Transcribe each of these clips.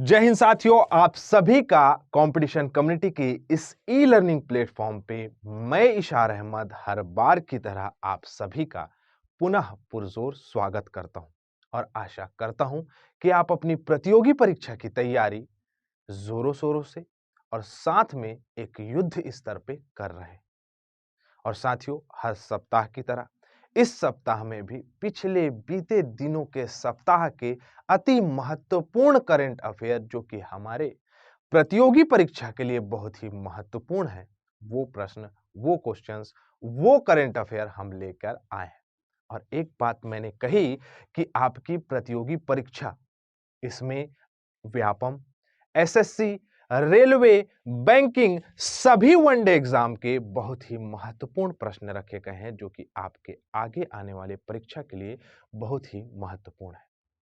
जय हिंद साथियों, आप सभी का कंपटीशन कम्युनिटी की इस ई लर्निंग प्लेटफॉर्म पे मैं इशार अहमद हर बार की तरह आप सभी का पुनः पुरजोर स्वागत करता हूं और आशा करता हूं कि आप अपनी प्रतियोगी परीक्षा की तैयारी जोरों शोरों से और साथ में एक युद्ध स्तर पे कर रहे हैं। और साथियों, हर सप्ताह की तरह इस सप्ताह में भी पिछले बीते दिनों के सप्ताह के अति महत्वपूर्ण करंट अफेयर जो कि हमारे प्रतियोगी परीक्षा के लिए बहुत ही महत्वपूर्ण है, वो प्रश्न, वो क्वेश्चंस, वो करंट अफेयर हम लेकर आए हैं। और एक बात मैंने कही कि आपकी प्रतियोगी परीक्षा इसमें व्यापम, एसएससी, रेलवे, बैंकिंग सभी वनडे एग्जाम के बहुत ही महत्वपूर्ण प्रश्न रखे गए हैं जो कि आपके आगे आने वाले परीक्षा के लिए बहुत ही महत्वपूर्ण है।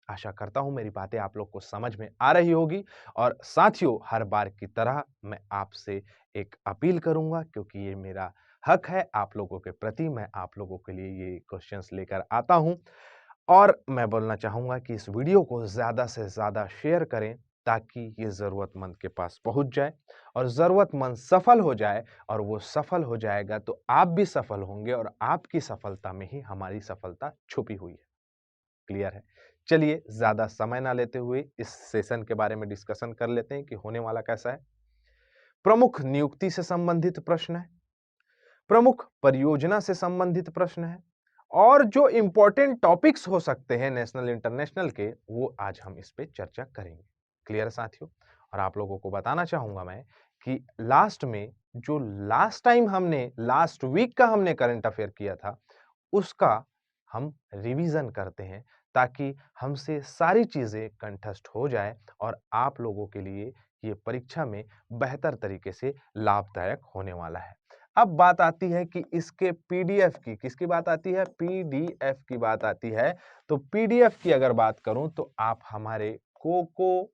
आशा करता हूं मेरी बातें आप लोग को समझ में आ रही होगी। और साथियों, हर बार की तरह मैं आपसे एक अपील करूंगा क्योंकि ये मेरा हक है आप लोगों के प्रति, मैं आप लोगों के लिए ये क्वेश्चंस लेकर आता हूं। और मैं बोलना चाहूंगा कि इस वीडियो को ज्यादा से ज्यादा शेयर करें ताकि ये जरूरतमंद के पास पहुंच जाए और जरूरतमंद सफल हो जाए। और वो सफल हो जाएगा तो आप भी सफल होंगे और आपकी सफलता में ही हमारी सफलता छुपी हुई है। क्लियर है? चलिए ज्यादा समय ना लेते हुए इस सेशन के बारे में डिस्कशन कर लेते हैं कि होने वाला कैसा है। प्रमुख नियुक्ति से संबंधित प्रश्न है, प्रमुख परियोजना से संबंधित प्रश्न है और जो इंपॉर्टेंट टॉपिक्स हो सकते हैं नेशनल इंटरनेशनल के, वो आज हम इस पे चर्चा करेंगे। क्लियर साथियों? और आप लोगों को बताना चाहूंगा मैं कि लास्ट में जो लास्ट टाइम हमने लास्ट वीक का हमने करंट अफेयर किया था उसका हम रिवीजन करते हैं ताकि हमसे सारी चीजें कंठस्थ हो जाए और आप लोगों के लिए ये परीक्षा में बेहतर तरीके से लाभदायक होने वाला है। अब बात आती है कि इसके पीडीएफ की, किसकी बात आती है? पीडीएफ की बात आती है। तो पीडीएफ की अगर बात करूं तो आप हमारे कोको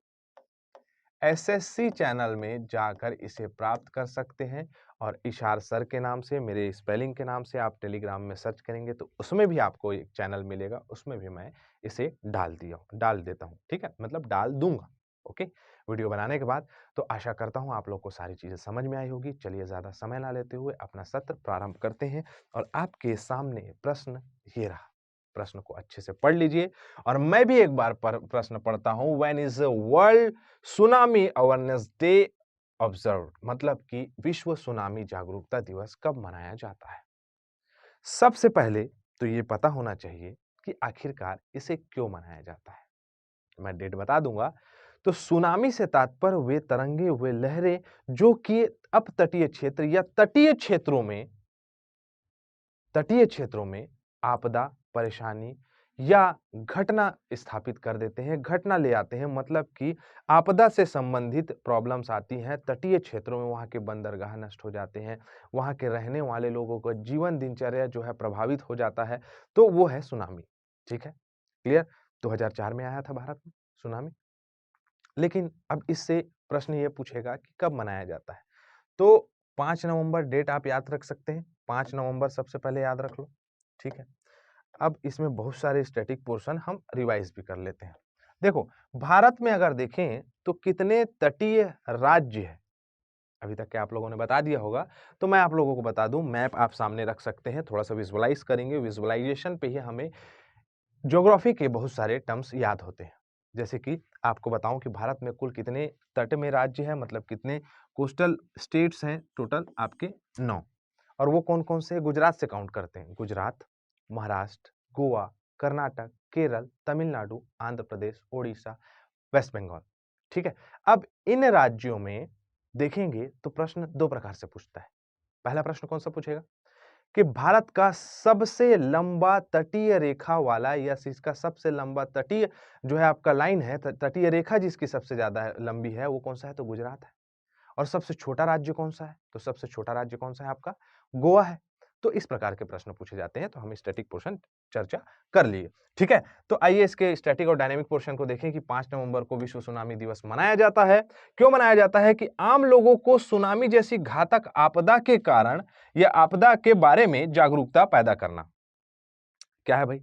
एसएससी चैनल में जाकर इसे प्राप्त कर सकते हैं और इशार सर के नाम से, मेरे स्पेलिंग के नाम से आप टेलीग्राम में सर्च करेंगे तो उसमें भी आपको एक चैनल मिलेगा, उसमें भी मैं इसे डाल देता हूं। ठीक है, मतलब डाल दूंगा। ओके, वीडियो बनाने के बाद। तो आशा करता हूं आप लोग को सारी चीजें समझ में आई होगी। चलिए ज्यादा समय ना लेते हुए अपना सत्र प्रारंभ करते हैं और आपके सामने प्रश्न ये रहा। प्रश्न को अच्छे से पढ़ लीजिए और मैं भी एक बार प्रश्न पढ़ता हूं। When is world tsunami awareness day observe, मतलब कि विश्व सुनामी जागरूकता दिवस कब मनाया जाता है? सबसे पहले तो ये पता होना चाहिए कि आखिरकार इसे क्यों मनाया जाता है। मैं डेट बता दूंगा। तो सुनामी से तात्पर्य वे तरंगे, वे लहरें जो कि अपतटीय क्षेत्र या तटीय क्षेत्रों में आपदा, परेशानी या घटना स्थापित कर देते हैं, घटना ले आते हैं। मतलब कि आपदा से संबंधित प्रॉब्लम्स आती हैं तटीय क्षेत्रों में, वहां के बंदरगाह नष्ट हो जाते हैं, वहां के रहने वाले लोगों का जीवन दिनचर्या जो है प्रभावित हो जाता है, तो वो है सुनामी। ठीक है, क्लियर? 2004 में आया था भारत में सुनामी। लेकिन अब इससे प्रश्न ये पूछेगा कि कब मनाया जाता है। तो 5 नवंबर डेट आप याद रख सकते हैं। 5 नवंबर सबसे पहले याद रख लो। ठीक है, अब इसमें बहुत सारे स्टैटिक पोर्शन हम रिवाइज भी कर लेते हैं। देखो, भारत में अगर देखें तो कितने तटीय राज्य है, अभी तक के आप लोगों ने बता दिया होगा, तो मैं आप लोगों को बता दूं। मैप आप सामने रख सकते हैं, थोड़ा सा विजुअलाइज करेंगे, विजुअलाइजेशन पे ही हमें ज्योग्राफी के बहुत सारे टर्म्स याद होते हैं। जैसे कि आपको बताऊं कि भारत में कुल कितने तट में राज्य है, मतलब कितने कोस्टल स्टेट्स हैं, टोटल आपके 9। और वो कौन कौन से? गुजरात से काउंट करते हैं, गुजरात, महाराष्ट्र, गोवा, कर्नाटक, केरल, तमिलनाडु, आंध्र प्रदेश, ओडिशा, वेस्ट बंगाल। ठीक है, अब इन राज्यों में देखेंगे तो प्रश्न दो प्रकार से पूछता है। पहला प्रश्न कौन सा पूछेगा कि भारत का सबसे लंबा तटीय रेखा वाला या इसका सबसे लंबा तटीय जो है आपका लाइन है, तटीय रेखा जिसकी सबसे ज्यादा लंबी है, वो कौन सा है? तो गुजरात है। और सबसे छोटा राज्य कौन सा है? तो सबसे छोटा राज्य कौन सा है आपका? गोवा है। तो इस प्रकार के प्रश्न पूछे जाते हैं। तो हम स्टैटिक पोर्शन चर्चा कर लिए। ठीक है, तो आइए इसके स्टैटिक और डायनेमिक पोर्शन को देखें कि 5 नवंबर को विश्व सुनामी दिवस मनाया जाता है। क्यों मनाया जाता है? कि आम लोगों को सुनामी जैसी घातक आपदा के कारण या आपदा के बारे में जागरूकता पैदा करना। क्या है भाई?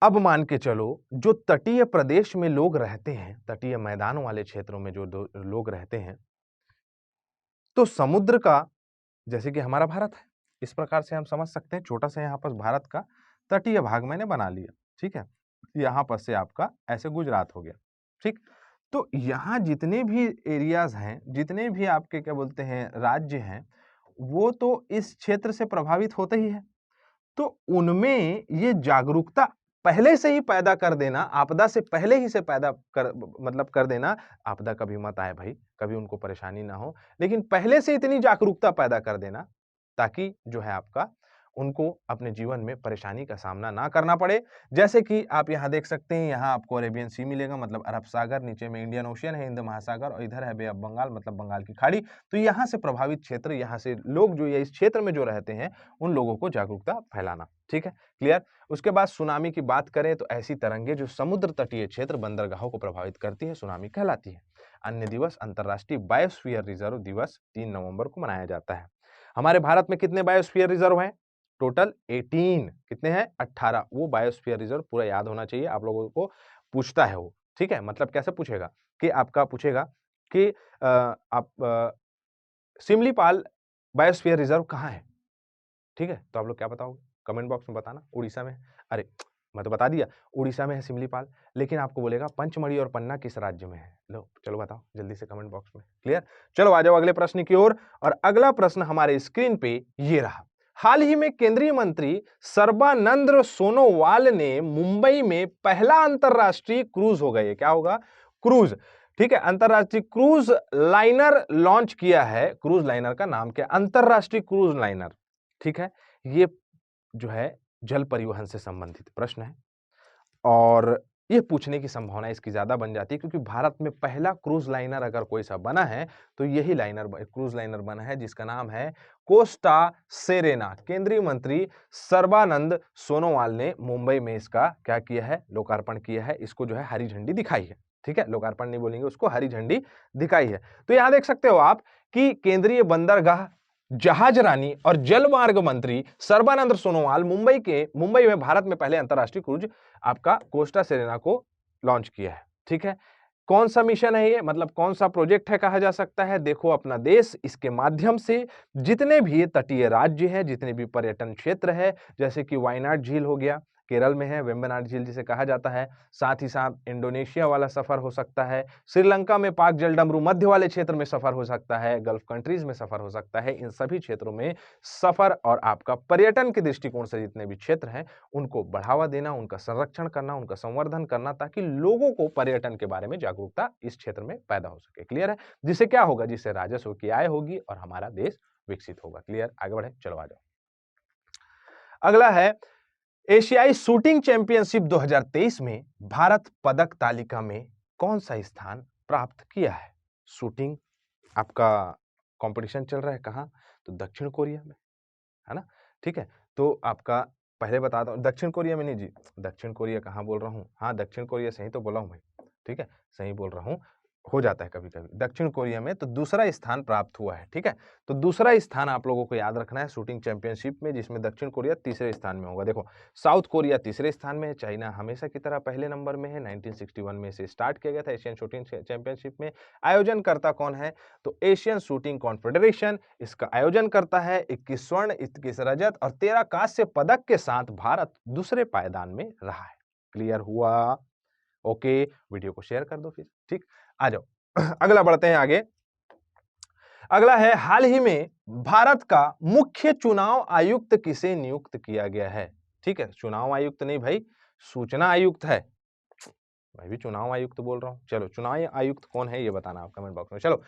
अब मान के चलो जो तटीय प्रदेश में लोग रहते हैं, तटीय मैदान वाले क्षेत्रों में जो लोग रहते हैं, तो समुद्र का, जैसे कि हमारा भारत है, इस प्रकार से हम समझ सकते हैं। छोटा सा यहाँ पर भारत का तटीय भाग मैंने बना लिया, ठीक है। यहाँ पर से आपका ऐसे गुजरात हो गया, ठीक। तो यहाँ जितने भी एरियाज हैं, जितने भी आपके क्या बोलते हैं राज्य हैं, वो तो इस क्षेत्र से प्रभावित होते ही है। तो उनमें ये जागरूकता पहले से ही पैदा कर देना, आपदा से पहले ही से पैदा कर मतलब कर देना, आपदा कभी मत आए भाई, कभी उनको परेशानी ना हो, लेकिन पहले से इतनी जागरूकता पैदा कर देना ताकि जो है आपका उनको अपने जीवन में परेशानी का सामना ना करना पड़े। जैसे कि आप यहाँ देख सकते हैं, यहाँ आपको अरेबियन सी मिलेगा, मतलब अरब सागर, नीचे में इंडियन ओशियन है, हिंद महासागर, और इधर है बे ऑफ बंगाल, मतलब बंगाल की खाड़ी। तो यहाँ से प्रभावित क्षेत्र, यहाँ से लोग जो ये इस क्षेत्र में जो रहते हैं, उन लोगों को जागरूकता फैलाना, ठीक है, क्लियर। उसके बाद सुनामी की बात करें तो ऐसी तरंगे जो समुद्र तटीय क्षेत्र, बंदरगाहों को प्रभावित करती है, सुनामी कहलाती है। अन्य दिवस, अंतर्राष्ट्रीय बायोस्फीयर रिजर्व दिवस 3 नवंबर को मनाया जाता है। हमारे भारत में कितने बायोस्फीयर रिजर्व हैं? टोटल 18। कितने हैं? 18। वो बायोस्फीयर रिजर्व पूरा याद होना चाहिए, आप लोगों को पूछता है वो, ठीक है। मतलब कैसे पूछेगा कि आपका पूछेगा कि सिमलीपाल बायोस्फीयर रिजर्व कहाँ है, ठीक है। तो आप लोग क्या बताओगे? कमेंट बॉक्स में बताना। उड़ीसा में, अरे मैं तो बता दिया, उड़ीसा में है सिमलीपाल, लेकिन आपको बोलेगा पंचमढ़ी और पन्ना किस राज्य में है? लो चलो बताओ जल्दी से कमेंट बॉक्स में, क्लियर। चलो आ जाओ अगले प्रश्न की ओर। और अगला प्रश्न हमारे स्क्रीन पे ये रहा। हाल ही में केंद्रीय मंत्री सर्बानंद सोनोवाल ने मुंबई में पहला अंतरराष्ट्रीय क्रूज, होगा ये क्या होगा? क्रूज, ठीक है, अंतरराष्ट्रीय क्रूज लाइनर लॉन्च किया है। क्रूज लाइनर का नाम क्या? अंतरराष्ट्रीय क्रूज लाइनर, ठीक है। ये जो है जल परिवहन से संबंधित प्रश्न है और ये पूछने की संभावना इसकी ज्यादा बन जाती है क्योंकि भारत में पहला क्रूज लाइनर अगर कोई सा बना है तो यही लाइनर, क्रूज लाइनर बना है जिसका नाम है कोस्टा सेरेना। केंद्रीय मंत्री सर्बानंद सोनोवाल ने मुंबई में इसका क्या किया है? लोकार्पण किया है। इसको जो है हरी झंडी दिखाई है, ठीक है। लोकार्पण नहीं बोलेंगे उसको, हरी झंडी दिखाई है। तो यहां देख सकते हो आप कि केंद्रीय बंदरगाह, जहाज रानी और जलमार्ग मंत्री सर्बानंद सोनोवाल मुंबई में भारत में पहले अंतरराष्ट्रीय क्रूज आपका कोस्टा सेरेना को लॉन्च किया है, ठीक है। कौन सा मिशन है ये, मतलब कौन सा प्रोजेक्ट है कहा जा सकता है? देखो, अपना देश इसके माध्यम से जितने भी तटीय राज्य हैं, जितने भी पर्यटन क्षेत्र है, जैसे कि वायनाड झील हो गया, केरल में है, वेम्बनाड झील जिसे कहा जाता है, साथ ही साथ इंडोनेशिया वाला सफर हो सकता है, श्रीलंका में पाक जलडमरू मध्य वाले क्षेत्र में सफर हो सकता है, गल्फ कंट्रीज में सफर हो सकता है। इन सभी क्षेत्रों में सफर और आपका पर्यटन के दृष्टिकोण से जितने भी क्षेत्र हैं उनको बढ़ावा देना, उनका संरक्षण करना, उनका संवर्धन करना, ताकि लोगों को पर्यटन के बारे में जागरूकता इस क्षेत्र में पैदा हो सके, क्लियर है। जिससे क्या होगा? जिससे राजस्व की आय होगी और हमारा देश विकसित होगा, क्लियर। आगे बढ़े, चलो आ जाओ। अगला है एशियाई शूटिंग चैंपियनशिप 2023 में भारत पदक तालिका में कौन सा स्थान प्राप्त किया है? शूटिंग आपका कंपटीशन चल रहा है कहाँ? तो दक्षिण कोरिया में, है ना, ठीक है। तो आपका पहले बताता हूँ, दक्षिण कोरिया में नहीं जी, दक्षिण कोरिया कहाँ बोल रहा हूँ, हाँ दक्षिण कोरिया सही तो बोला हूँ भाई, ठीक है, सही बोल रहा हूँ, हो जाता है कभी कभी। दक्षिण कोरिया में तो दूसरा स्थान प्राप्त हुआ है, ठीक है। तो दूसरा स्थान आप लोगों को याद रखना है शूटिंग चैंपियनशिप में, जिसमें दक्षिण कोरिया तीसरे स्थान में होगा। देखो, साउथ कोरिया तीसरे स्थान में है, चाइना हमेशा की तरह पहले नंबर में है। 1961 में से स्टार्ट किया गया था एशियन शूटिंग चैंपियनशिप में। आयोजनकर्ता कौन है? तो एशियन शूटिंग कॉन्फेडरेशन इसका आयोजन करता है। 21 स्वर्ण, 21 रजत और 13 कांस्य पदक के साथ भारत दूसरे पायदान में रहा है। क्लियर हुआ? ओके, वीडियो को शेयर कर दो फिर, ठीक। आ जाओ अगला बढ़ते हैं आगे। अगला है, हाल ही में भारत का मुख्य चुनाव आयुक्त किसे नियुक्त किया गया है? ठीक है, चुनाव आयुक्त नहीं भाई, सूचना आयुक्त है। मैं भी चुनाव आयुक्त बोल रहा हूं। चलो, चुनाव आयुक्त कौन है ये बताना आप कमेंट बॉक्स में। चलो,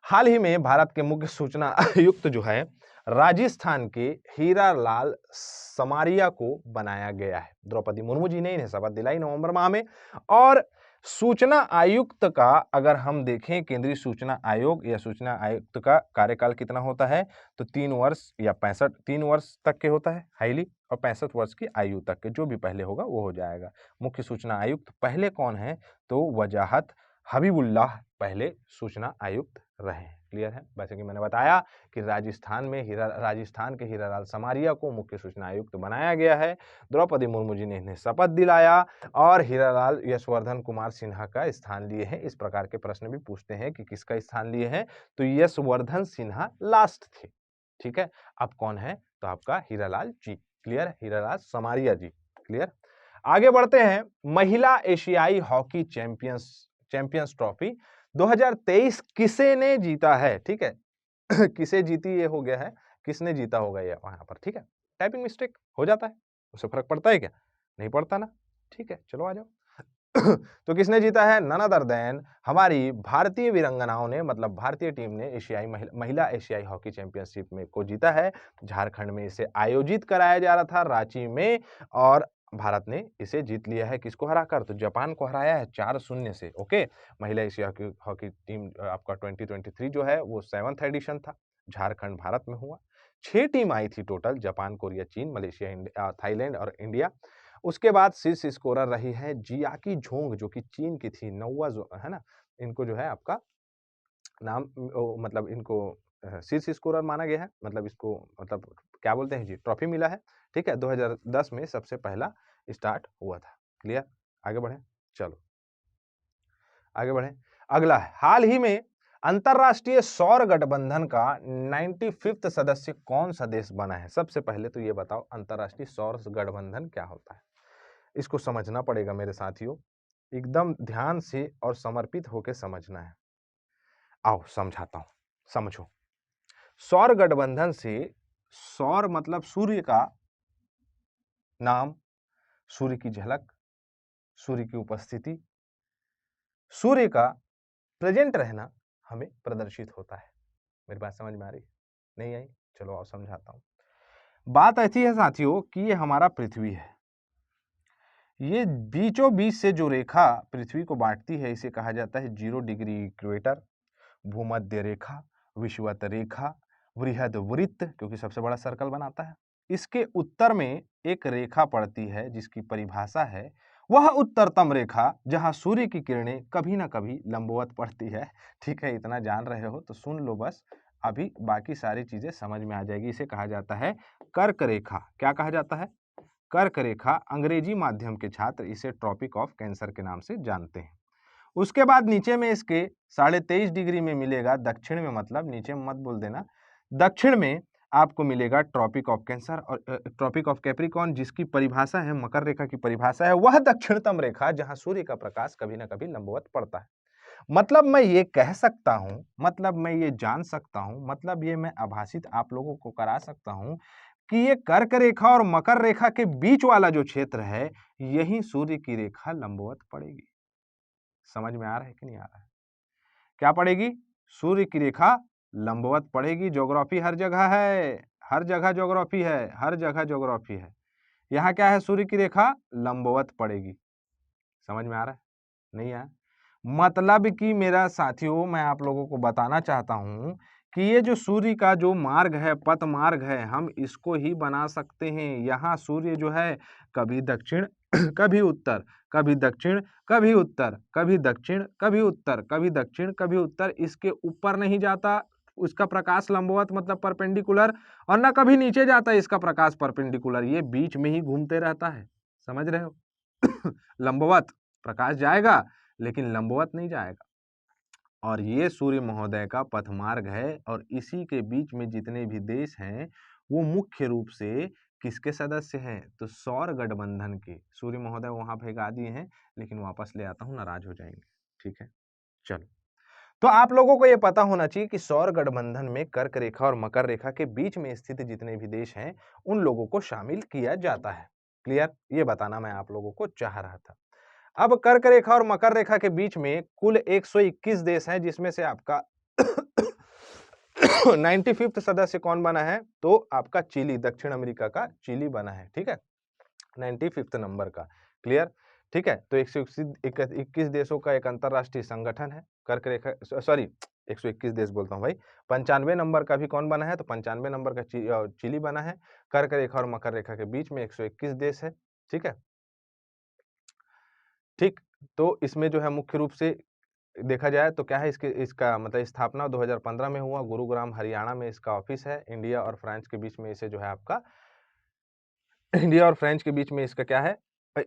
हाल ही में भारत के मुख्य सूचना आयुक्त जो है राजस्थान के हीरालाल समारिया को बनाया गया है। द्रौपदी मुर्मू जी ने इन्हें शपथ दिलाई नवंबर माह में। और सूचना आयुक्त का अगर हम देखें, केंद्रीय सूचना आयोग या सूचना आयुक्त का कार्यकाल कितना होता है? तो 3 वर्ष या 3 वर्ष तक के होता है हाईली, और 65 वर्ष की आयु तक के, जो भी पहले होगा वो हो जाएगा। मुख्य सूचना आयुक्त पहले कौन है? तो वजाहत हबीबुल्लाह पहले सूचना आयुक्त रहे हैं। क्लियर है? वैसे कि मैंने बताया कि राजस्थान के हीरालाल समारिया को मुख्य सूचना आयुक्त बनाया गया है। द्रौपदी मुर्मू जी ने इन्हें शपथ दिलाया और हीरालाल यशवर्धन कुमार सिन्हा का स्थान लिए हैं। इस प्रकार के प्रश्न भी पूछते हैं कि किसका स्थान लिए हैं, तो यशवर्धन सिन्हा लास्ट थे। ठीक है, अब कौन है, तो आपका हीरालाल जी। क्लियर? हीरालाल समारिया जी। क्लियर? आगे बढ़ते हैं। महिला एशियाई हॉकी चैंपियंस ट्रॉफी 2023 किसे ने जीता है? ठीक है किसे जीती ये हो गया है, किसने जीता होगा ये वहां पर। ठीक है, टाइपिंग मिस्टेक हो जाता है, उससे फर्क पड़ता है क्या? नहीं पड़ता ना। ठीक है, चलो आ जाओ तो किसने जीता है? नन अदर देन हमारी भारतीय वीरांगनाओं ने, मतलब भारतीय टीम ने महिला एशियाई हॉकी चैंपियनशिप में को जीता है। झारखंड में इसे आयोजित कराया जा रहा था, रांची में, और भारत ने इसे जीत लिया है। किसको हराकर? तो जापान को हराया है 4-0 से। ओके, महिला एशिया हॉकी टीम आपका 2023 जो है वो 7th एडिशन था, झारखंड भारत में हुआ। 6 टीम आई थी टोटल, जापान, कोरिया, चीन, मलेशिया, थाईलैंड और इंडिया। उसके बाद शीर्ष स्कोरर रही है जियाकी झोंग, जो कि चीन की थी, नौवा जो है ना, इनको जो है आपका नाम मतलब इनको शीर्ष स्कोरर माना गया है, मतलब इसको मतलब क्या बोलते हैं जी, ट्रॉफी मिला है। ठीक है, 2010 में सबसे पहला स्टार्ट हुआ था। क्लियर? आगे बढ़े, चलो आगे बढ़े। अगला है, हाल ही में अंतरराष्ट्रीय सौर गठबंधन का 95th सदस्य कौन सा देश बना है? सबसे पहले तो ये बताओ, अंतरराष्ट्रीय सौर गठबंधन क्या होता है? इसको समझना पड़ेगा मेरे साथियों, एकदम ध्यान से और समर्पित होकर समझना है। आओ समझाता हूं, समझो। सौर गठबंधन से, सौर मतलब सूर्य का नाम, सूर्य की झलक, सूर्य की उपस्थिति, सूर्य का प्रेजेंट रहना हमें प्रदर्शित होता है। मेरी बात समझ में आ रही? नहीं आई? चलो आओ समझाता हूं। बात ऐसी है साथियों कि ये हमारा पृथ्वी है, ये बीचों बीच से जो रेखा पृथ्वी को बांटती है इसे कहा जाता है 0 डिग्री इक्वेटर, भूमध्य रेखा, विषुवत रेखा, वृहद वृत्त, क्योंकि सबसे बड़ा सर्कल बनाता है। इसके उत्तर में एक रेखा पड़ती है जिसकी परिभाषा है, वह उत्तरतम रेखा जहां सूर्य की किरणें कभी ना कभी लंबवत पड़ती है। ठीक है, इतना जान रहे हो तो सुन लो बस, अभी बाकी सारी चीजें समझ में आ जाएगी। इसे कहा जाता है कर्क रेखा। क्या कहा जाता है? कर्क रेखा। अंग्रेजी माध्यम के छात्र इसे ट्रॉपिक ऑफ कैंसर के नाम से जानते हैं। उसके बाद नीचे में इसके 23.5 डिग्री में मिलेगा दक्षिण में, मतलब नीचे में मत बोल देना, दक्षिण में आपको मिलेगा ट्रॉपिक ऑफ कैंसर और ट्रॉपिक ऑफ कैप्रिकॉर्न, जिसकी परिभाषा है, मकर रेखा की परिभाषा है, वह दक्षिणतम रेखा जहां सूर्य का प्रकाश कभी ना कभी लंबवत पड़ता है। मतलब मैं ये कह सकता हूं, मतलब मैं ये जान सकता हूं, मतलब ये मैं आभासित आप लोगों को करा सकता हूं कि ये कर्क रेखा और मकर रेखा के बीच वाला जो क्षेत्र है, यही सूर्य की रेखा लंबवत पड़ेगी। समझ में आ रहा है कि नहीं आ रहा है? क्या पड़ेगी? सूर्य की रेखा लंबवत पड़ेगी। ज्योग्राफी हर जगह है, हर जगह ज्योग्राफी है, हर जगह ज्योग्राफी है। यहाँ क्या है? सूर्य की रेखा लंबवत पड़ेगी। समझ में आ रहा है? नहीं आया? मतलब कि मेरा साथियों, मैं आप लोगों को बताना चाहता हूं कि ये जो सूर्य का जो मार्ग है, पथ मार्ग है, हम इसको ही बना सकते हैं। यहाँ सूर्य जो है कभी दक्षिण कभी उत्तर, कभी दक्षिण कभी उत्तर, कभी दक्षिण कभी उत्तर, कभी दक्षिण कभी उत्तर, इसके ऊपर नहीं जाता, उसका प्रकाश लंबवत मतलब परपेंडिकुलर, और ना कभी नीचे जाता है इसका प्रकाश परपेंडिकुलर, ये बीच में ही घूमते रहता है। समझ रहे हो? लंबवत प्रकाश जाएगा लेकिन लंबवत नहीं जाएगा। और ये सूर्य महोदय का पथमार्ग है, और इसी के बीच में जितने भी देश हैं वो मुख्य रूप से किसके सदस्य हैं? तो सौर गठबंधन के। सूर्य महोदय वहां भगा दिए हैं, लेकिन वापस ले आता हूं, नाराज हो जाएंगे। ठीक है, चलो। तो आप लोगों को यह पता होना चाहिए कि सौर गठबंधन में कर्क रेखा और मकर रेखा के बीच में स्थित जितने भी देश हैं उन लोगों को शामिल किया जाता है। क्लियर? ये बताना मैं आप लोगों को चाह रहा था। अब कर्क रेखा और मकर रेखा के बीच में कुल 121 देश हैं, जिसमें से आपका 95th सदस्य कौन बना है? तो आपका चिली, दक्षिण अमेरिका का चिली बना है। ठीक है, 95th नंबर का। क्लियर? ठीक है, तो 121 देशों का एक अंतरराष्ट्रीय संगठन है। कर्क रेखा, सॉरी 121 देश बोलता हूं भाई। 95 नंबर का भी कौन बना है? तो 95 नंबर का चिली बना है। कर्क रेखा और मकर रेखा के बीच में 121 देश है। ठीक है, ठीक। तो इसमें जो है मुख्य रूप से देखा जाए तो क्या है, इसका मतलब स्थापना 2015 में हुआ, गुरुग्राम हरियाणा में इसका ऑफिस है। इंडिया और फ्रांस के बीच में इसे जो है आपका इंडिया और फ्रेंच के बीच में इसका क्या है,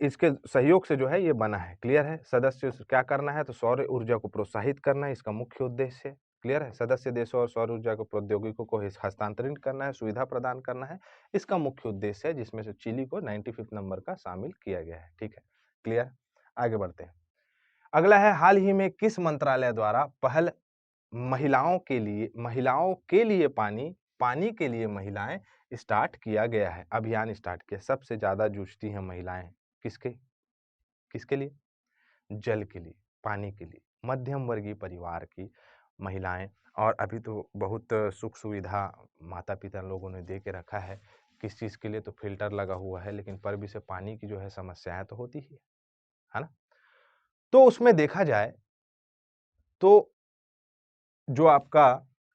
इसके सहयोग से जो है ये बना है। क्लियर है। सदस्य क्या करना है, तो सौर ऊर्जा को प्रोत्साहित करना है, इसका मुख्य उद्देश्य है। क्लियर है। सदस्य देशों और सौर ऊर्जा को प्रौद्योगिकों को हस्तांतरित करना है, सुविधा प्रदान करना है, इसका मुख्य उद्देश्य है, जिसमें से चिली को 95 नंबर का शामिल किया गया है। ठीक है, क्लियर। आगे बढ़ते हैं। अगला है, हाल ही में किस मंत्रालय द्वारा पहल महिलाओं के लिए पानी के लिए महिलाएं स्टार्ट किया गया है, अभियान स्टार्ट किया। सबसे ज्यादा जूझती हैं महिलाएं किसके किसके लिए? जल के लिए, पानी के लिए। मध्यम वर्गीय परिवार की महिलाएं, और अभी तो बहुत सुख सुविधा माता पिता लोगों ने दे के रखा है। किस चीज के लिए? तो फिल्टर लगा हुआ है, लेकिन पर भी से पानी की जो है समस्याएं तो होती ही है ना। तो उसमें देखा जाए तो जो आपका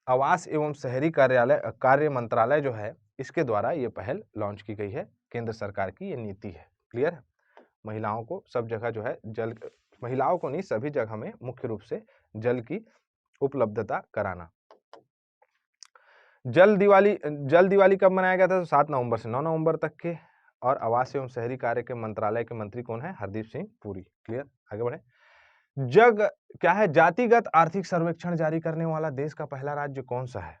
आवास एवं शहरी कार्य मंत्रालय जो है, इसके द्वारा ये पहल लॉन्च की गई है। केंद्र सरकार की ये नीति है। क्लियर है। महिलाओं को सब जगह जो है जल, महिलाओं को नहीं, सभी जगह में मुख्य रूप से जल की उपलब्धता कराना। जल दिवाली कब मनाया गया था? तो 7 नवंबर से 9 नवंबर तक के। और आवास एवं शहरी कार्य के मंत्रालय के मंत्री कौन है? हरदीप सिंह पुरी। क्लियर। आगे बढ़े। जग क्या है, जातिगत आर्थिक सर्वेक्षण जारी करने वाला देश का पहला राज्य कौन सा है?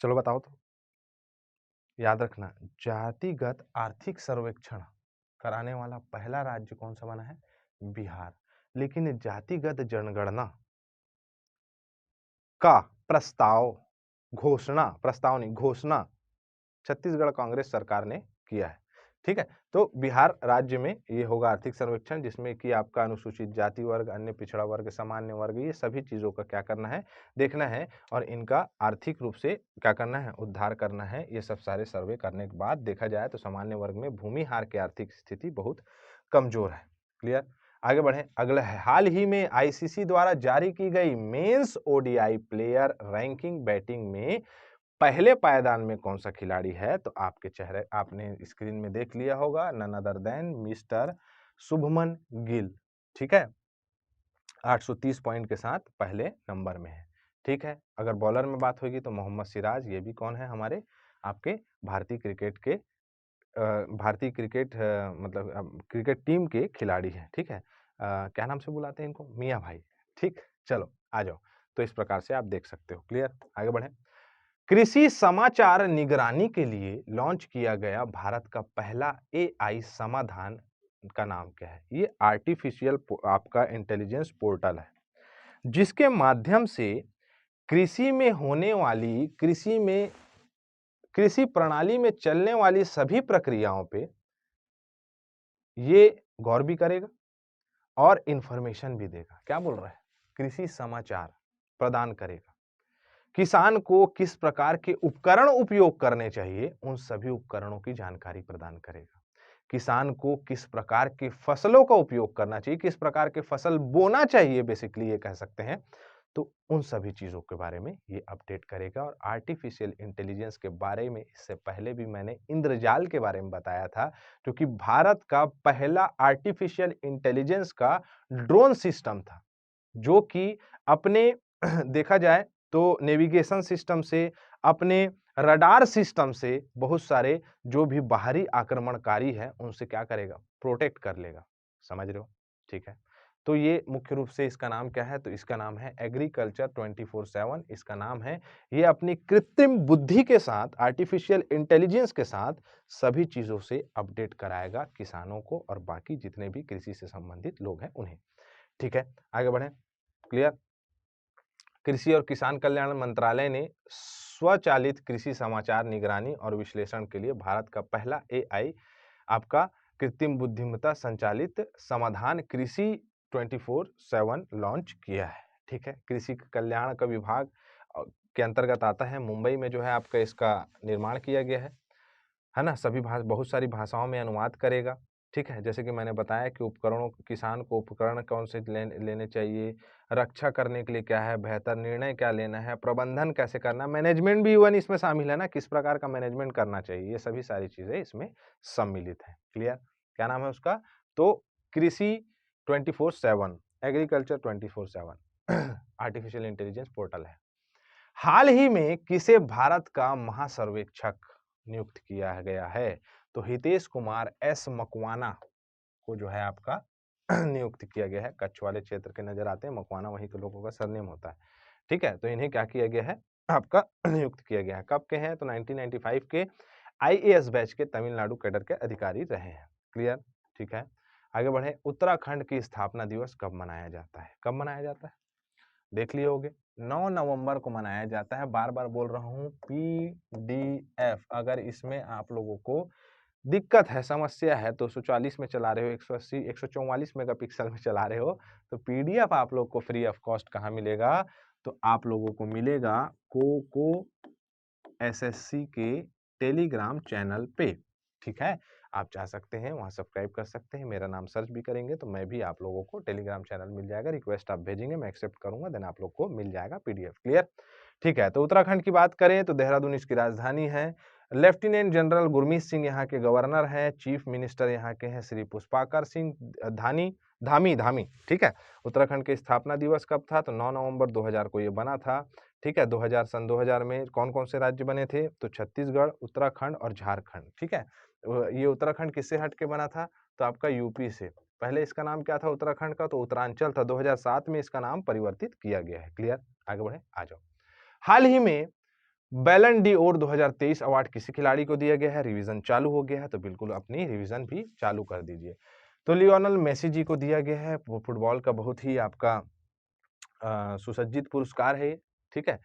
चलो बताओ तो। याद रखना, जातिगत आर्थिक सर्वेक्षण कराने वाला पहला राज्य कौन सा बना है? बिहार। लेकिन जातिगत जनगणना का प्रस्ताव नहीं, घोषणा छत्तीसगढ़ कांग्रेस सरकार ने किया है। ठीक है। तो बिहार राज्य में ये होगा आर्थिक सर्वेक्षण, जिसमें कि आपका अनुसूचित जाति वर्ग, अन्य पिछड़ा वर्ग, सामान्य वर्ग, ये सभी चीजों का क्या करना है, देखना है, और इनका आर्थिक रूप से क्या करना है, उद्धार करना है। ये सब सारे सर्वे करने के बाद देखा जाए तो सामान्य वर्ग में भूमिहार की आर्थिक स्थिति बहुत कमजोर है। क्लियर। आगे बढ़े। अगला है, हाल ही में आईसीसी द्वारा जारी की गई men's ODI player ranking batting में पहले पायदान में कौन सा खिलाड़ी है? तो आपके चेहरे आपने स्क्रीन में देख लिया होगा, none other than mister Shubman Gill. ठीक है। 830 पॉइंट के साथ पहले नंबर में है। ठीक है। अगर बॉलर में बात होगी तो मोहम्मद सिराज, ये भी कौन है? हमारे आपके भारतीय क्रिकेट मतलब क्रिकेट टीम के खिलाड़ी हैं। ठीक है। क्या नाम से बुलाते हैं इनको? मियां भाई। ठीक। चलो आ जाओ। तो इस प्रकार से आप देख सकते हो। क्लियर। आगे बढ़े। कृषि समाचार निगरानी के लिए लॉन्च किया गया भारत का पहला एआई समाधान का नाम क्या है? ये आर्टिफिशियल आपका इंटेलिजेंस पोर्टल है, जिसके माध्यम से कृषि में होने वाली कृषि प्रणाली में चलने वाली सभी प्रक्रियाओं पे ये गौर भी करेगा और इंफॉर्मेशन भी देगा। क्या बोल रहा है? कृषि समाचार प्रदान करेगा। किसान को किस प्रकार के उपकरण उपयोग करने चाहिए, उन सभी उपकरणों की जानकारी प्रदान करेगा। किसान को किस प्रकार की फसलों का उपयोग करना चाहिए, किस प्रकार के फसल बोना चाहिए, बेसिकली ये कह सकते हैं, तो उन सभी चीजों के बारे में ये अपडेट करेगा। और आर्टिफिशियल इंटेलिजेंस के बारे में इससे पहले भी मैंने इंद्रजाल के बारे में बताया था, जो कि भारत का पहला आर्टिफिशियल इंटेलिजेंस का ड्रोन सिस्टम था, जो कि अपने देखा जाए तो नेविगेशन सिस्टम से, अपने रडार सिस्टम से बहुत सारे जो भी बाहरी आक्रमणकारी है उनसे क्या करेगा? प्रोटेक्ट कर लेगा। समझ रहे हो? ठीक है। तो ये मुख्य रूप से इसका नाम क्या है? तो इसका नाम है एग्रीकल्चर 24/7। इसका नाम है, ये अपनी कृत्रिम बुद्धि के साथ, आर्टिफिशियल इंटेलिजेंस के साथ सभी चीजों से अपडेट कराएगा किसानों को और बाकी जितने भी कृषि से संबंधित लोग हैं उन्हें। ठीक है। आगे बढ़े। क्लियर। कृषि और किसान कल्याण मंत्रालय ने स्वचालित कृषि समाचार निगरानी और विश्लेषण के लिए भारत का पहला एआई आपका कृत्रिम बुद्धिमत्ता संचालित समाधान कृषि 24/7 लॉन्च किया है। ठीक है। कृषि कल्याण का विभाग के अंतर्गत आता है। मुंबई में जो है आपका इसका निर्माण किया गया है ना। सभी बहुत सारी भाषाओं में अनुवाद करेगा। ठीक है। जैसे कि मैंने बताया कि किसान को उपकरण कौन से लेने चाहिए, रक्षा करने के लिए क्या है, बेहतर निर्णय क्या लेना है, प्रबंधन कैसे करना, मैनेजमेंट भी इवन इसमें शामिल है ना, किस प्रकार का मैनेजमेंट करना चाहिए, ये सभी सारी चीजें इसमें सम्मिलित है। क्लियर। क्या नाम है उसका? तो कृषि 24/7 एग्रीकल्चर 24/7 आर्टिफिशियल इंटेलिजेंस पोर्टल है। हाल ही में किसे भारत का महासर्वेक्षक नियुक्त किया गया है? तो हितेश कुमार एस मकवाना को जो है आपका नियुक्त किया गया है। कच्छ वाले क्षेत्र के नजर आते हैं, मकवाना वहीं के लोगों का सरनेम होता है। ठीक है, तो इन्हें क्या किया गया है? आपका नियुक्त किया गया है। कब के हैं? तो 1995 के आईएएस बैच के तमिलनाडु कैडर के अधिकारी रहे हैं। क्लियर? ठीक है, आगे बढ़े। उत्तराखंड की स्थापना दिवस कब मनाया जाता है? कब मनाया जाता है? देख लिए होगे, 9 नवंबर को मनाया जाता है। बार बार बोल रहा हूँ, पीडीएफ अगर इसमें आप लोगों को दिक्कत है, समस्या है, तो 144 में चला रहे हो, 180 144 मेगापिक्सल में चला रहे हो, तो पीडीएफ आप लोग को फ्री ऑफ कॉस्ट कहाँ मिलेगा? तो आप लोगों को मिलेगा कोको एसएससी के टेलीग्राम चैनल पे। ठीक है, आप जा सकते हैं, वहां सब्सक्राइब कर सकते हैं, मेरा नाम सर्च भी करेंगे तो मैं भी आप लोगों को टेलीग्राम चैनल मिल जाएगा। रिक्वेस्ट आप भेजेंगे, मैं एक्सेप्ट करूंगा, देन आप लोग को मिल जाएगा पीडीएफ। क्लियर? ठीक है, तो उत्तराखंड की बात करें तो देहरादून इसकी राजधानी है। लेफ्टिनेंट जनरल गुरमीत सिंह यहाँ के गवर्नर हैं। चीफ मिनिस्टर यहाँ के हैं श्री पुष्पाकर सिंह धामी। ठीक है, उत्तराखंड के स्थापना दिवस कब था? तो 9 नवंबर 2000 को ये बना था। ठीक है, 2000 में कौन कौन से राज्य बने थे? तो छत्तीसगढ़, उत्तराखंड और झारखंड। ठीक है, ये उत्तराखंड किससे हट के बना था? तो आपका यूपी से। पहले इसका नाम क्या था उत्तराखंड का? तो उत्तरांचल था। 2007 में इसका नाम परिवर्तित किया गया है। क्लियर? आगे बढ़े, आ जाओ। हाल ही में बैलन डी ओर 2023 अवार्ड किसी खिलाड़ी को दिया गया है? रिवीजन चालू हो गया है, तो बिल्कुल अपनी रिवीजन भी चालू कर दीजिए। तो लियोनल मेसी जी को दिया गया है। वो फुटबॉल का बहुत ही आपका सुसज्जित पुरस्कार है। ठीक है,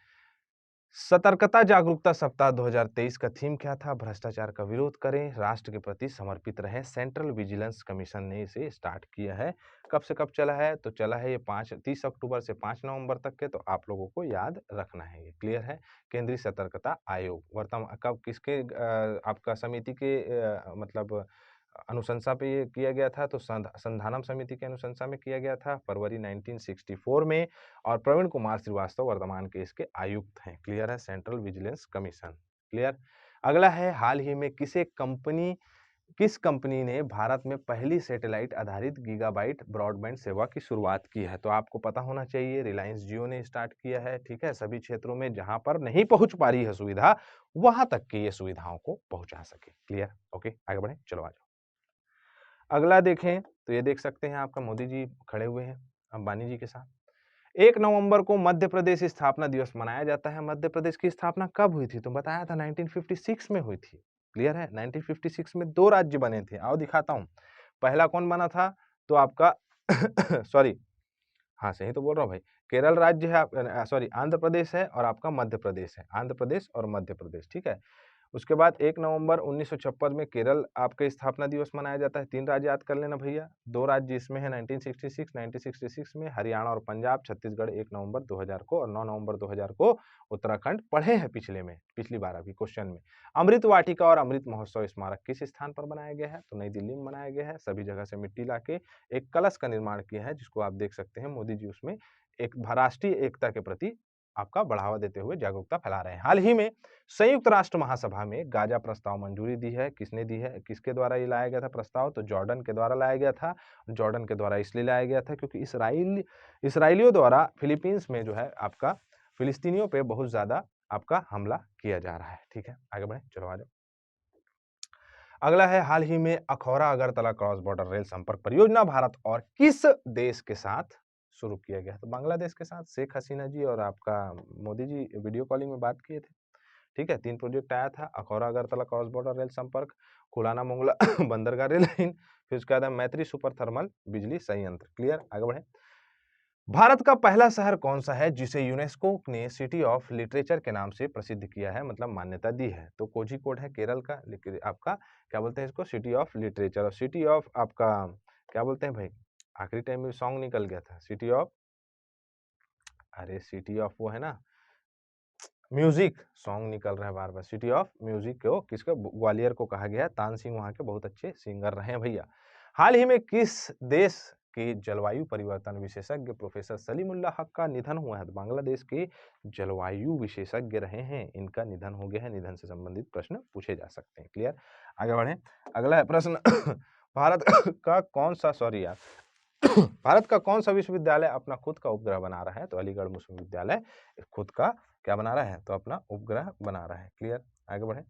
सतर्कता जागरूकता सप्ताह 2023 का थीम क्या था? भ्रष्टाचार का विरोध करें, राष्ट्र के प्रति समर्पित रहें। सेंट्रल विजिलेंस कमीशन ने इसे स्टार्ट किया है। कब से कब चला है? तो चला है ये 30 अक्टूबर से 5 नवंबर तक के, तो आप लोगों को याद रखना है ये। क्लियर है? केंद्रीय सतर्कता आयोग वर्तमान कब किसके आपका समिति के मतलब अनुशंसा पे ये किया गया था? तो संधानम समिति के अनुशंसा में किया गया था फरवरी 1964 में। और प्रवीण कुमार श्रीवास्तव वर्तमान के इसके आयुक्त हैं। क्लियर है? Central vigilance commission. क्लियर? अगला है, हाल ही में किस कंपनी ने भारत में पहली सैटेलाइट आधारित गीगाबाइट ब्रॉडबैंड सेवा की शुरुआत की है? तो आपको पता होना चाहिए, रिलायंस जियो ने स्टार्ट किया है। ठीक है, सभी क्षेत्रों में जहां पर नहीं पहुंच पा रही है सुविधा, वहां तक की ये सुविधाओं को पहुंचा सके। क्लियर? ओके, आगे बढ़े, चलो आ जाओ। अगला देखें तो ये देख सकते हैं, आपका मोदी जी खड़े हुए हैं अंबानी जी के साथ। 1 नवंबर को मध्य प्रदेश स्थापना दिवस मनाया जाता है। मध्य प्रदेश की स्थापना कब हुई थी? तो बताया था 1956 में हुई थी। क्लियर है? 1956 में 2 राज्य बने थे। आओ दिखाता हूँ। पहला कौन बना था? तो आपका सॉरी, हाँ, सही तो बोल रहा हूँ भाई। केरल राज्य है, सॉरी, आंध्र प्रदेश है और आपका मध्य प्रदेश है। आंध्र प्रदेश और मध्य प्रदेश। ठीक है, उसके बाद 1 नवंबर 1956 में केरल आपके स्थापना दिवस मनाया जाता है। 3 राज्य याद कर लेना भैया। 2 राज्य इसमें है 1966 में हरियाणा और पंजाब। छत्तीसगढ़ 1 नवंबर 2000 को और 9 नवंबर 2000 को उत्तराखंड। पढ़े हैं पिछली बार अभी क्वेश्चन में। अमृत वाटिका और अमृत महोत्सव स्मारक किस स्थान पर बनाया गया है? तो नई दिल्ली में बनाया गया है। सभी जगह से मिट्टी लाके एक कलश का निर्माण किया है, जिसको आप देख सकते हैं मोदी जी उसमें एक राष्ट्रीय एकता के प्रति आपका बढ़ावा देते हुए जागरूकता फैला रहे हैं। हाल ही में संयुक्त राष्ट्र महासभा में गाजा प्रस्ताव मंजूरी दी है। किसने दी है? किसके द्वारा ये लाया गया था प्रस्ताव? तो जॉर्डन के द्वारा लाया गया था। जॉर्डन के द्वारा इसलिए लाया गया था क्योंकि इसराइलियों द्वारा फिलीपींस में जो है आपका फिलिस्तीनियों पे बहुत ज्यादा आपका हमला किया जा रहा है। ठीक है, आगे बढ़े, चलो आ जाओ। अगला है, हाल ही में Akhaura Agartala cross border rail संपर्क परियोजना भारत और किस देश के साथ शुरू किया गया? तो बांग्लादेश के साथ। शेख हसीना जी और आपका मोदी जी वीडियो कॉलिंग में बात किए थे। ठीक है, 3 प्रोजेक्ट आया था, Akhaura Agartala cross border rail संपर्क, कुलाना मोंगला बंदरगाह रेल लाइन, फिर उसके बाद मैत्री सुपर थर्मल बिजली संयंत्र। क्लियर? आगे बढ़े। भारत का पहला शहर कौन सा है जिसे यूनेस्को ने सिटी ऑफ लिटरेचर के नाम से प्रसिद्ध किया है, मतलब मान्यता दी है? तो कोझिकोड है केरल का, लेकिन आपका क्या बोलते हैं इसको? City of literature. और सिटी ऑफ आपका क्या बोलते हैं भाई? आखिरी टाइम में सॉन्ग निकल गया था। सिटी ऑफ, अरे सिटी ऑफ वो है ना, म्यूजिक सॉन्ग निकल रहा है बार बार। सिटी ऑफ म्यूजिक को किसका? ग्वालियर को कहा गया है। तान सिंह वहां के बहुत अच्छे सिंगर रहे हैं भैया। हाल ही में किस देश के जलवायु परिवर्तन विशेषज्ञ प्रोफेसर सलीमुल्लाह हक का निधन हुआ है? तो बांग्लादेश के जलवायु विशेषज्ञ रहे हैं, इनका निधन हो गया है। निधन से संबंधित प्रश्न पूछे जा सकते हैं। क्लियर? आगे बढ़े। अगला है प्रश्न भारत का कौन सा, सॉरी यार, भारत का कौन सा विश्वविद्यालय अपना खुद का उपग्रह बना रहा है? तो अलीगढ़ मुस्लिम विश्वविद्यालय खुद का क्या बना रहा है? तो अपना उपग्रह बना रहा है। क्लियर, आगे बढ़े।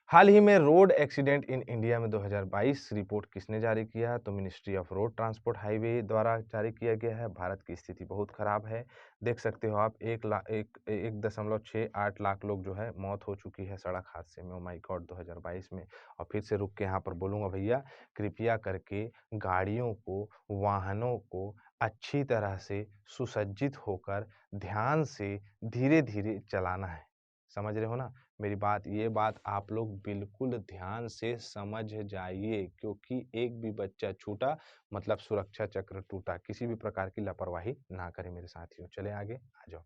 हाल ही में रोड एक्सीडेंट इन इंडिया में 2022 रिपोर्ट किसने जारी किया? तो ministry of road transport highway द्वारा जारी किया गया है। भारत की स्थिति बहुत खराब है, देख सकते हो आप 1.68 लाख लोग जो है मौत हो चुकी है सड़क हादसे में। ओ माय गॉड, 2022 में। और फिर से रुक के यहाँ पर बोलूँगा भैया, कृपया करके गाड़ियों को, वाहनों को अच्छी तरह से सुसज्जित होकर ध्यान से धीरे-धीरे चलाना है। समझ रहे हो ना मेरी बात? ये बात आप लोग बिल्कुल ध्यान से समझ जाइए, क्योंकि एक भी बच्चा छूटा मतलब सुरक्षा चक्र टूटा। किसी भी प्रकार की लापरवाही ना करें मेरे साथियों। चले आगे, आ जाओ।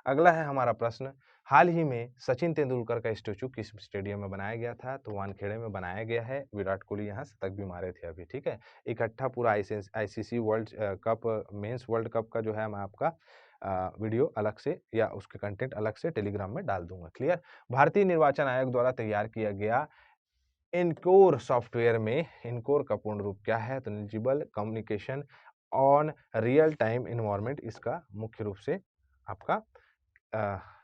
अगला है हमारा प्रश्न, हाल ही में सचिन तेंदुलकर का स्टैचू किस स्टेडियम में बनाया गया था? तो वानखेड़े में बनाया गया है। विराट कोहली यहाँ शतक भी मारे थे अभी, ठीक है। इकट्ठा पूरा ICC world cup, mains world cup का जो है मैं आपका वीडियो अलग से या उसके कंटेंट अलग से टेलीग्राम में डाल दूंगा। क्लियर। भारतीय निर्वाचन आयोग द्वारा तैयार किया गया इनकोर सॉफ्टवेयर में इनकोर का पूर्ण रूप क्या है? तो eligible communication on real time environment इसका मुख्य रूप से आपका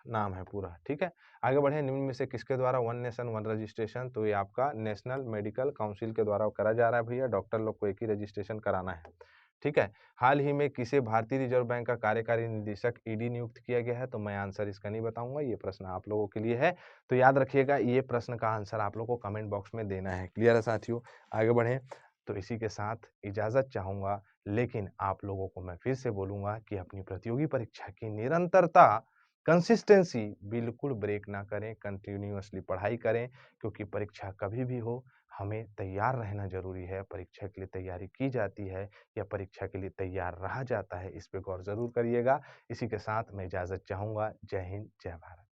नाम है पूरा, ठीक है। आगे बढ़े, निम्न में से किसके द्वारा वन नेशन वन रजिस्ट्रेशन? तो ये आपका नेशनल मेडिकल काउंसिल के द्वारा करा जा रहा है भैया। डॉक्टर लोग को एक ही रजिस्ट्रेशन कराना है, ठीक है। हाल ही में किसे भारतीय रिजर्व बैंक का कार्यकारी निदेशक ईडी नियुक्त किया गया है? तो मैं आंसर इसका नहीं बताऊंगा, ये प्रश्न आप लोगों के लिए है। तो याद रखिएगा, ये प्रश्न का आंसर आप लोगों को कमेंट बॉक्स में देना है। क्लियर है साथियों? आगे बढ़े, तो इसी के साथ इजाजत चाहूंगा, लेकिन आप लोगों को मैं फिर से बोलूंगा कि अपनी प्रतियोगी परीक्षा की निरंतरता, कंसिस्टेंसी बिल्कुल ब्रेक ना करें, कंटिन्यूअसली पढ़ाई करें, क्योंकि परीक्षा कभी भी हो हमें तैयार रहना जरूरी है। परीक्षा के लिए तैयारी की जाती है या परीक्षा के लिए तैयार रहा जाता है, इस पे गौर जरूर करिएगा। इसी के साथ मैं इजाजत चाहूंगा। जय हिंद, जय भारत।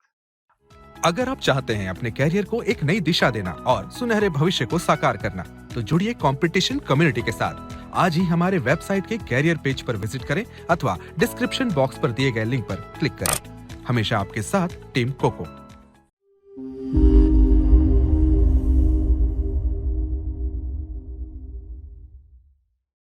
अगर आप चाहते हैं अपने कैरियर को एक नई दिशा देना और सुनहरे भविष्य को साकार करना, तो जुड़िए कंपटीशन कम्युनिटी के साथ। आज ही हमारे वेबसाइट के कैरियर पेज पर विजिट करें अथवा डिस्क्रिप्शन बॉक्स पर दिए गए लिंक पर क्लिक करें। हमेशा आपके साथ टीम कोको।